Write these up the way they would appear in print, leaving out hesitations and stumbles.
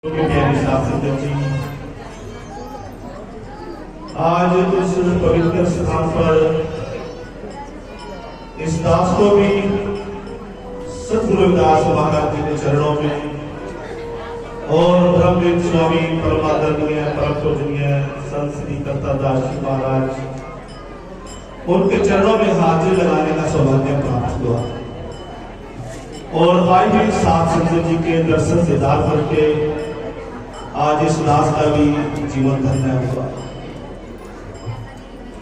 आज इस पवित्र स्थान पर इस दास को भी सतगुरु दास महाराज जी के चरणों में और ब्रह्मदेव स्वामी परमादरणीय परम पूजनीय संत श्री दत्तादास जी महाराज उनके चरणों में हाजिर लगाने का सौभाग्य प्राप्त हुआ और भाई भी सात संत जी के दर्शन दीदार करके आज इस दास का भी जीवन धन्य हुआ।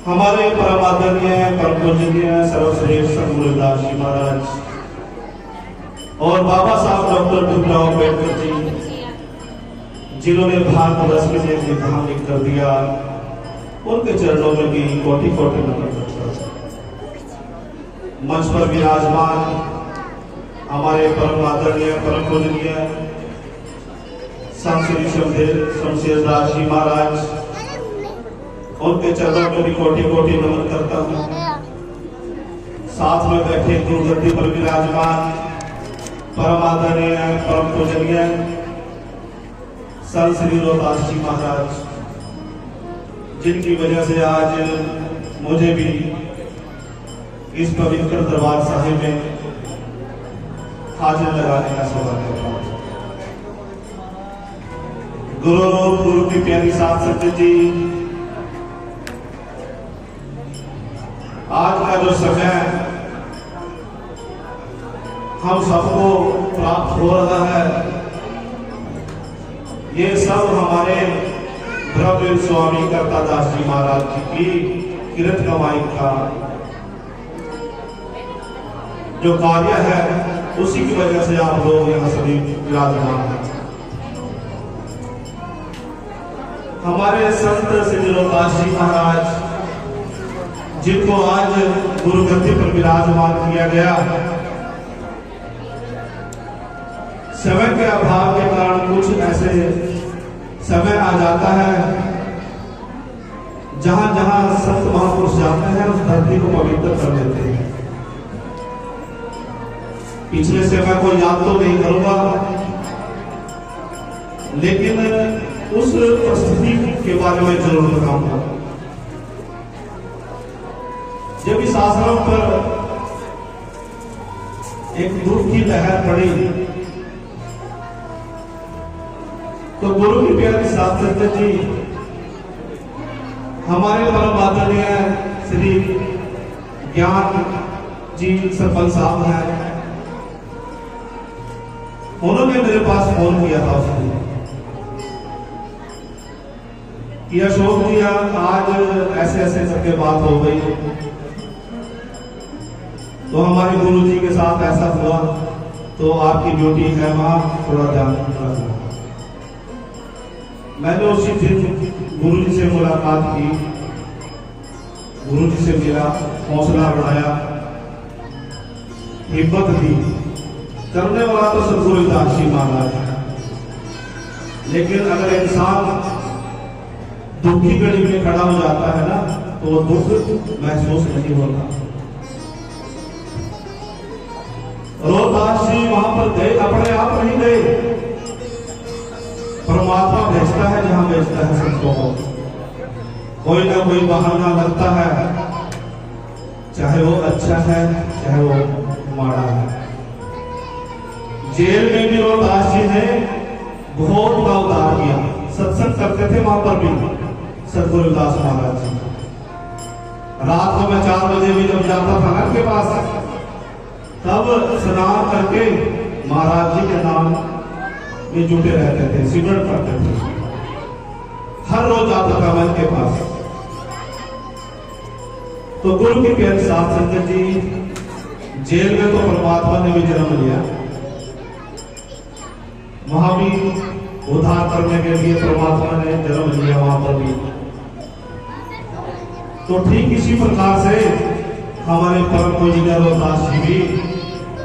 हमारे परम आदरणीय परम पूजनीय सर्वश्रेष्ठ सतगुरुदास जी महाराज और बाबा साहब डॉक्टर भीमराव अम्बेडकर जी जिन्होंने भारत वर्ष के लिए संविधान लिख कर दिया, उनके चरणों में भी कोटि कोटि नमन करता हूं। मंच पर विराजमान हमारे परम आदरणीय परम पूजनीय संत श्री शमशेर दास जी महाराज, उनके चरणों में भी कोटि कोटि नमन करता हूँ। साथ में बैठे गुरुगद्दी पर विराजमान परम आदरणीय परम पूजनीय संत श्री रोहदास जी महाराज, जिनकी वजह से आज मुझे भी इस पवित्र दरबार साहिब में हाजिर लगाने का सौभाग्य प्राप्त। गुरु रूप गुरु की प्यारी साथ संगत जी, आज का जो समय हम सबको प्राप्त हो रहा है, ये सब हमारे ब्रह्मदेव स्वामी दत्तादास जी महाराज जी की किरत कमाई का जो कार्य है, उसी की वजह से आप लोग यहाँ सभी विराजमान हैं। हमारे संत श्री रोहदास जी महाराज, जिनको आज गुरु गद्दी पर विराजमान किया गया, समय के अभाव के कारण कुछ ऐसे समय आ जाता है जहां जहां संत महापुरुष जाते हैं उस धरती को पवित्र कर देते हैं। पिछले समय को याद तो नहीं करूंगा, लेकिन उस परिस्थिति के बारे में जरूर बताऊंगा जब इस आश्रम पर एक दुख की लहर पड़ी, तो गुरु की प्यारी साथ संगत जी, हमारे परम आदरणीय श्री ज्ञान जी सरपंच साहब हैं, उन्होंने मेरे पास फोन किया था उसने कि अशोक जी आज ऐसे ऐसे करके बात हो गई, तो हमारे गुरु जी के साथ ऐसा हुआ, तो आपकी ड्यूटी है वहां थोड़ा ध्यान रखना। मैंने उसी दिन गुरु जी से मुलाकात की, गुरु जी से मिला, हौसला बढ़ाया, हिम्मत दी। करने वाला तो सतगुरुदास जी महाराज है, लेकिन अगर इंसान दुखी घड़ी में खड़ा हो जाता है ना, तो वो दुख महसूस नहीं होता। रोहदास जी वहां पर गए, अपने आप नहीं गए, परमात्मा भेजता है जहां भेजता है संतों को। कोई ना कोई बहाना लगता है, चाहे वो अच्छा है चाहे वो माड़ा है। जेल में भी रोहदास जी ने बहुत बड़ा उद्धार किया, सत्संग करते थे वहां पर भी सतगुरुदास महाराज जी। रात को मैं 4 बजे भी जब जाता था घर के पास, तब स्नान करके महाराज जी के नाम में जुटे रहते थे, सिमरन करते थे। हर रोज आता था मैं के पास। तो गुरु की प्यारी साथ संगत जी, जेल में तो परमात्मा ने भी जन्म लिया, वहां भी उद्धार करने के लिए परमात्मा ने जन्म लिया वहां पर भी। तो ठीक इसी प्रकार से हमारे परम पूजनीय रोहदास जी भी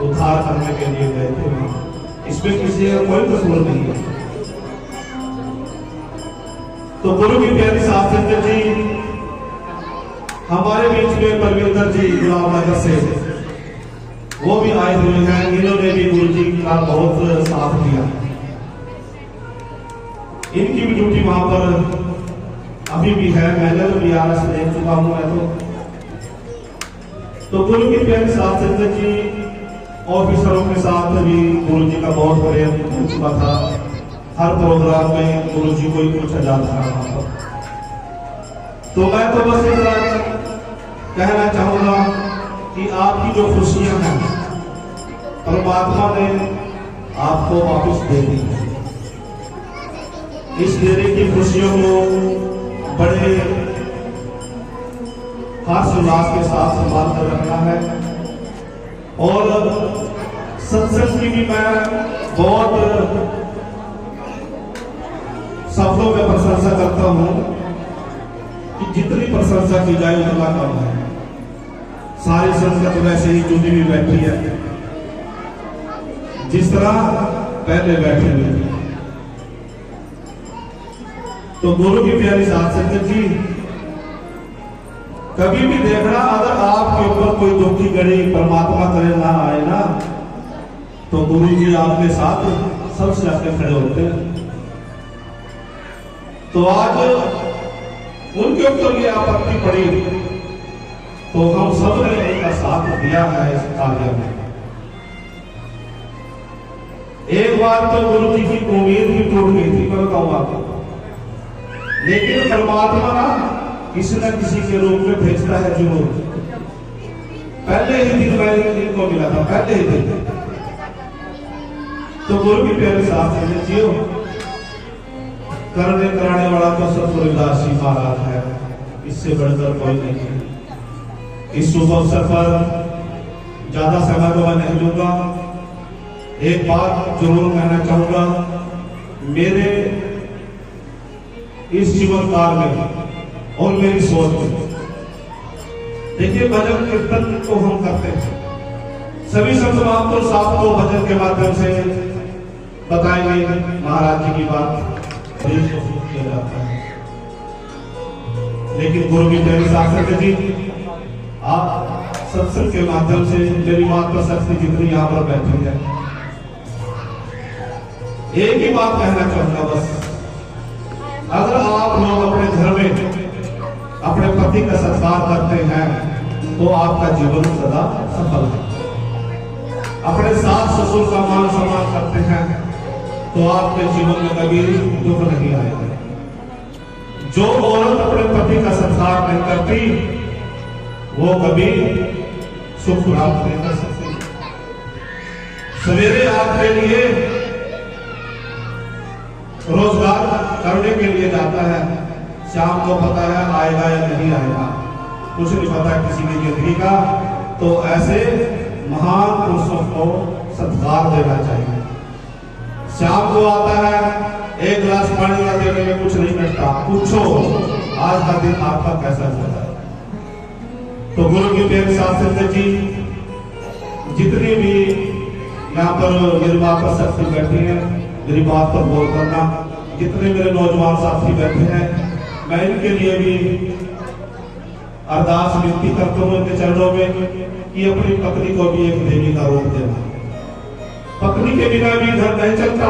उद्धार करने के लिए गए थे, इसमें किसी का कोई कसूर नहीं है। तो गुरु की प्यारी साथ संगत जी, हमारे बीच में परविंदर जी गुलामनगर से वो भी आए हुए हैं, इन्होंने भी गुरु जी का बहुत साथ दिया। इनकी भी ड्यूटी वहां पर अभी भी है। मैंने तो BRS देख चुका हूं मैं तो गुरु की प्यारी साथ संगत जी ऑफिसरों के साथ भी गुरु जी का बहुत प्रेम हो चुका था। हर प्रोग्राम में गुरु जी को ही पूछा जाता था। तो मैं तो बस इतना कहना चाहूंगा कि आपकी जो खुशियां हैं परमात्मा ने आपको वापस दे दी। इस डेरे की खुशियों को बड़े हर्ष उल्लास के साथ संभाल कर रखना है। और सत्संग की भी मैं बहुत शब्दों में प्रशंसा करता हूं कि जितनी प्रशंसा की जाए उतना कम है। सारी संगत वैसे ही जुटी हुई बैठी है जिस तरह पहले बैठी हुई थी। तो गुरु की प्यारी साथ संगत जी, कभी भी देखना अगर आपके ऊपर कोई दुख की घड़ी परमात्मा करे ना आए ना, तो गुरु जी आपके साथ सबसे आगे खड़े होते हैं। तो आज उनके ऊपर ये आपत्ति पड़ी तो हम सब ने उनका साथ दिया है इस कार्य में। एक बार तो गुरु जी की उम्मीद भी टूट गई थी, मैं बताऊं आपको। लेकिन परमात्मा ना किसी न किसी के रूप में भेजता है जरूर। पहले ही दिन मैंने इनको मिला था, पहले ही दिन। तो गुरु की प्यारे साथ जियो करने कराने वाला तो सतगुरु रविदास जी महाराज है, इससे बढ़कर कोई नहीं है। इस शुभ अवसर पर ज्यादा समय तो मैं नहीं लूंगा। एक बात जरूर कहना चाहूंगा, मेरे इस जीवन काल में और मेरी सोच में, देखिए भजन कीर्तन को हम करते हैं, सभी संत महापुरुष आपको भजन के माध्यम से बताएंगे महाराज जी की बात किया जाता है। लेकिन गुरु की प्यारी साथ जी, आप सत्संग के माध्यम से मेरी बात पर शक्ति जितनी यहाँ पर बैठी है, एक ही बात कहना चाहूंगा बस, अगर आप लोग अपने घर में अपने पति का सत्कार करते हैं तो आपका जीवन सदा सफल है। अपने सास ससुर का मान सम्मान करते हैं तो आपके जीवन में कभी दुख नहीं आएगा। जो औरत अपने पति का सत्कार नहीं करती वो कभी सुख प्राप्त नहीं कर सकती। सवेरे आपके लिए रोजगार करने के लिए जाता है, शाम को पता है आएगा या नहीं आएगा, कुछ नहीं पता किसी की जिंदगी का। तो ऐसे महान पुरुषों को सत्कार देना चाहिए। शाम को आता है, एक गिलास पानी का देने में कुछ नहीं करता, पूछो आज का दिन आपका कैसा चला। तो गुरु की प्यारी साथ संगत जी, जितनी भी यहाँ पर मेरी बात पर शक्ति बैठी है, मेरी बात पर गौर करना। जितने मेरे नौजवान साथी बैठे हैं, मैं इनके लिए भी अरदास विनती करता हूँ इनके चरणों में कि अपनी पत्नी को भी एक देवी का रूप देना। पत्नी के बिना भी घर नहीं चलता,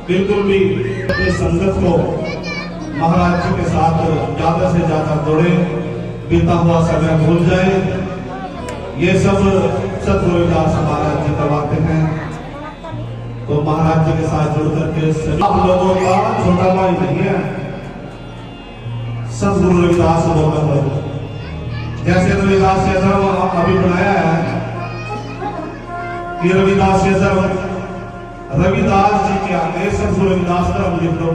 बिल्कुल भी। अपनी संगत को महाराज जी के साथ ज्यादा से ज्यादा जोड़े, बीता हुआ समय भूल जाए। ये सब सतगुरु रविदास महाराज जी करवाते हैं। तो महाराज जी के साथ जुड़ करके आप लोगों का छोटा भाई नहीं है, सतगुरु रविदास बोलना पड़ेगा। जैसे रविदास अभी बनाया है कि रविदास रविदास जी के आगे सतगुरु रविदास धर्म लिख लो,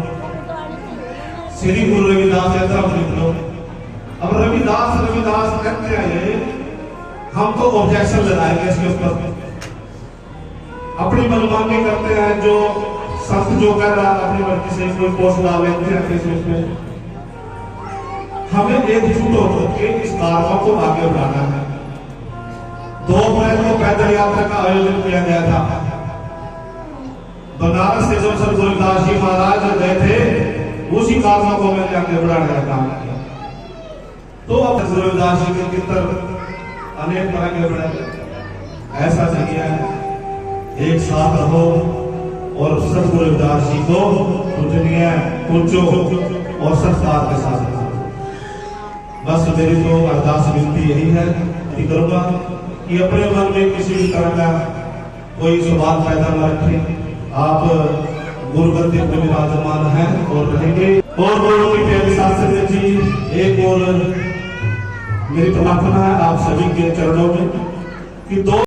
श्री गुरु रविदास धर्म लिख लो। अब रविदास रविदास कहते हैं, हम तो ऑब्जेक्शन लगाएंगे इसके ऊपर, अपनी मनमानी करते हैं। जो संत जो कर रहा अपनी मर्जी से कोई पोस्ट डाल लेते हैं फेसबुक में। हमें एकजुट होकर के इस कार्य को आगे बढ़ाना है। 2 अप्रैल को पैदल यात्रा का आयोजन किया गया था। बनारस से जब सतगुरु रविदास जी महाराज गए थे, उसी कार्य को मैंने आगे बढ़ाने का काम किया। तो अब सतगुरु रविदास जी के कीर्तन अनेक तरह के बढ़ाए, ऐसा नहीं है। एक साथ रहो, और सतगुरु रविदास जी को पूजनीय पूजो और सत्कार के साथ। बस मेरी तो अरदास विनती यही है कि करूँगा कि अपने मन में किसी भी तरह का कोई सवाल पैदा न रखें। आप गुरुगद्दी पे विराजमान हैं और रहेंगे। और दोनों की प्यारी शास्त्री जी, एक और मेरी प्रार्थना है आप सभी के चरणों में कि दो